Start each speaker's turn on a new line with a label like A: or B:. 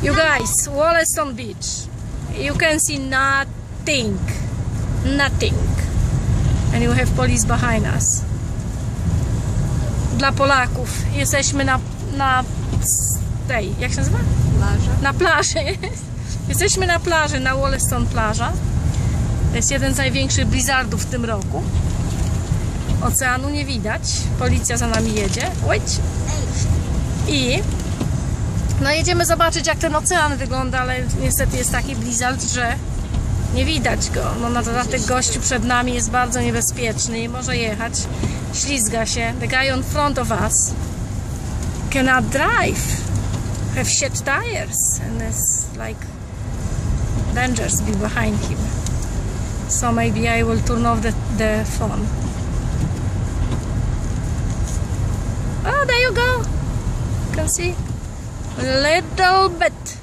A: You guys, Wollaston Beach. You can see nothing. Nothing. And you have police behind us. Dla Polaków. Jesteśmy na tej, jak się nazywa?
B: Plaża.
A: Na plaży. Jesteśmy na plaży, na Wollaston plaża. To jest jeden z największych blizzardów w tym roku. Oceanu nie widać. Policja za nami jedzie. Wait. I no jedziemy zobaczyć, jak ten ocean wygląda, ale niestety jest taki blizzard, że nie widać go. No na dodatek gościu przed nami jest bardzo niebezpieczny, nie może jechać. Ślizga się. The guy on front of us cannot drive. Have shit tires and it's like dangerous be behind him. So maybe I will turn off the phone. Oh, there you go. You can see a little bit.